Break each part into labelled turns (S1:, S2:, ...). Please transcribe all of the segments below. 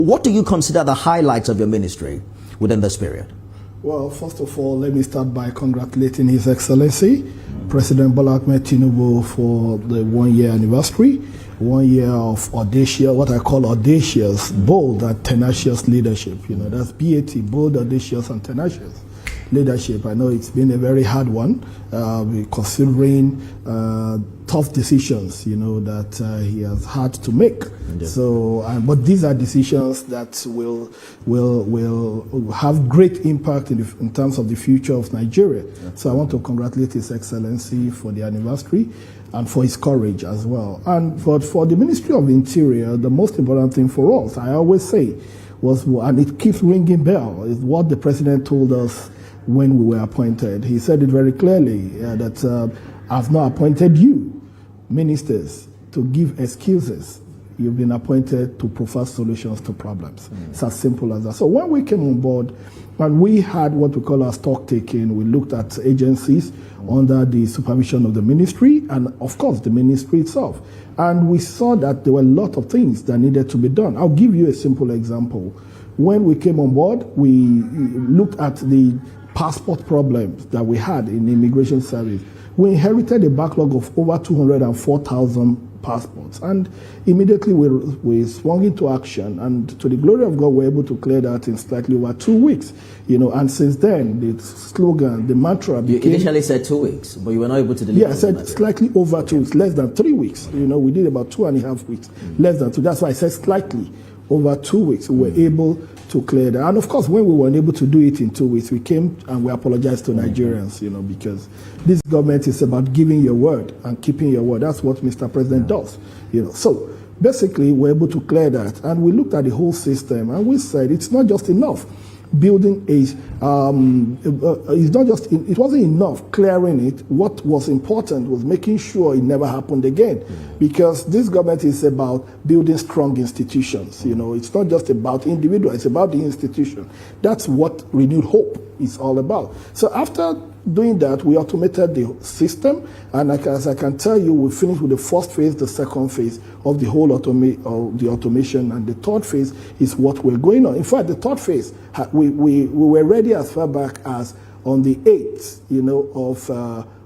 S1: What do you consider the highlights of your ministry within this period?
S2: Well, first of all, let me start by congratulating His Excellency, President Bola Ahmed Tinubu, for the 1-year anniversary. 1 year of audacious, what I call audacious, bold and tenacious leadership. That's BAT, bold, audacious and tenacious leadership. I know it's been a very hard one, considering tough decisions, that he has had to make. Indeed. So, but these are decisions that will have great impact in terms of the future of Nigeria. Yeah. So I want to congratulate His Excellency for the anniversary and for his courage as well. And for the Ministry of Interior, the most important thing for us, I always say, was, and it keeps ringing bell, is what the President told us when we were appointed. He said it very clearly, that I've not appointed you, ministers, to give excuses. You've been appointed to provide solutions to problems. It's as simple as that. So when we came on board, and we had what we call our stock taking, we looked at agencies under the supervision of the ministry and, of course, the ministry itself. And we saw that there were a lot of things that needed to be done. I'll give you a simple example. When we came on board, we looked at the passport problems that we had in the immigration service. We inherited a backlog of over 204,000 passports, and immediately we swung into action, and to the glory of God, we were able to clear that in slightly over 2 weeks. And since then, the slogan, the mantra became...
S1: You initially said 2 weeks, but you were not able to deliver.
S2: Yeah, I said slightly over 2 weeks, less than 3 weeks. We did about 2.5 weeks, less than 2. That's why I said slightly over 2 weeks. We were able to clear that. And of course, when we were unable to do it in 2 weeks, we came and we apologized to Nigerians, because this government is about giving your word and keeping your word. That's what Mr. President does, So basically, we're able to clear that. And we looked at the whole system and we said it's not just enough. Building it's not just, it wasn't enough clearing it. What was important was making sure it never happened again, because this government is about building strong institutions. It's not just about individuals, it's about the institution. That's what Renewed Hope is all about. So after doing that, we automated the system, and as I can tell you, we finished with the first phase, the second phase of the whole automation, and the third phase is what we're going on. In fact, the third phase, we were ready as far back as on the 8th,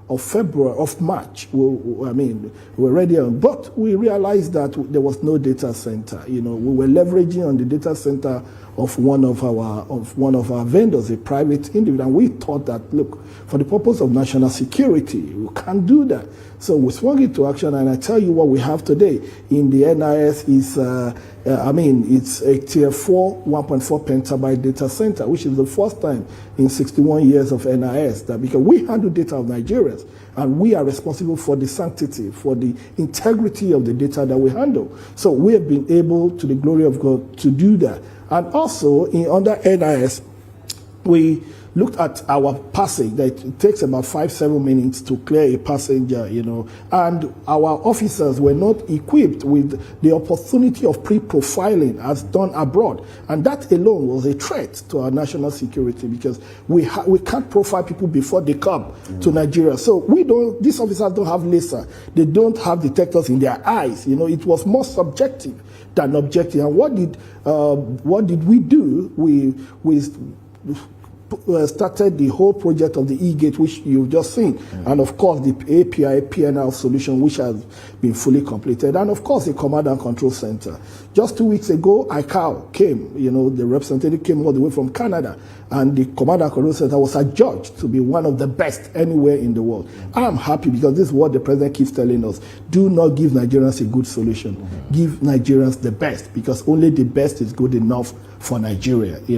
S2: of March. We were ready, but we realized that there was no data center. We were leveraging on the data center of one of our vendors, a private individual, and we thought that, look, for the purpose of national security, we can't do that. So we swung into action, and I tell you what we have today in the NIS is, it's a tier 4, 1.4 petabyte data center, which is the first time in 61 years of NIS, that because we handle data of Nigerians, and we are responsible for the sanctity, for the integrity of the data that we handle. So we have been able, to the glory of God, to do that. And also, under NIS, we looked at our passage, that it takes about 5-7 minutes to clear a passenger, and our officers were not equipped with the opportunity of pre-profiling as done abroad. And that alone was a threat to our national security, because we can't profile people before they come to Nigeria. So these officers don't have laser. They don't have detectors in their eyes. It was more subjective than objective. And what did we do? We started the whole project of the e-gate, which you've just seen, and of course the API PNL solution, which has been fully completed, and of course the command and control center. Just 2 weeks ago, ICAO came, the representative came all the way from Canada, and the command and control center was adjudged to be one of the best anywhere in the world. I'm happy, because this is what the president keeps telling us: do not give Nigerians a good solution, give Nigerians the best, because only the best is good enough for Nigeria.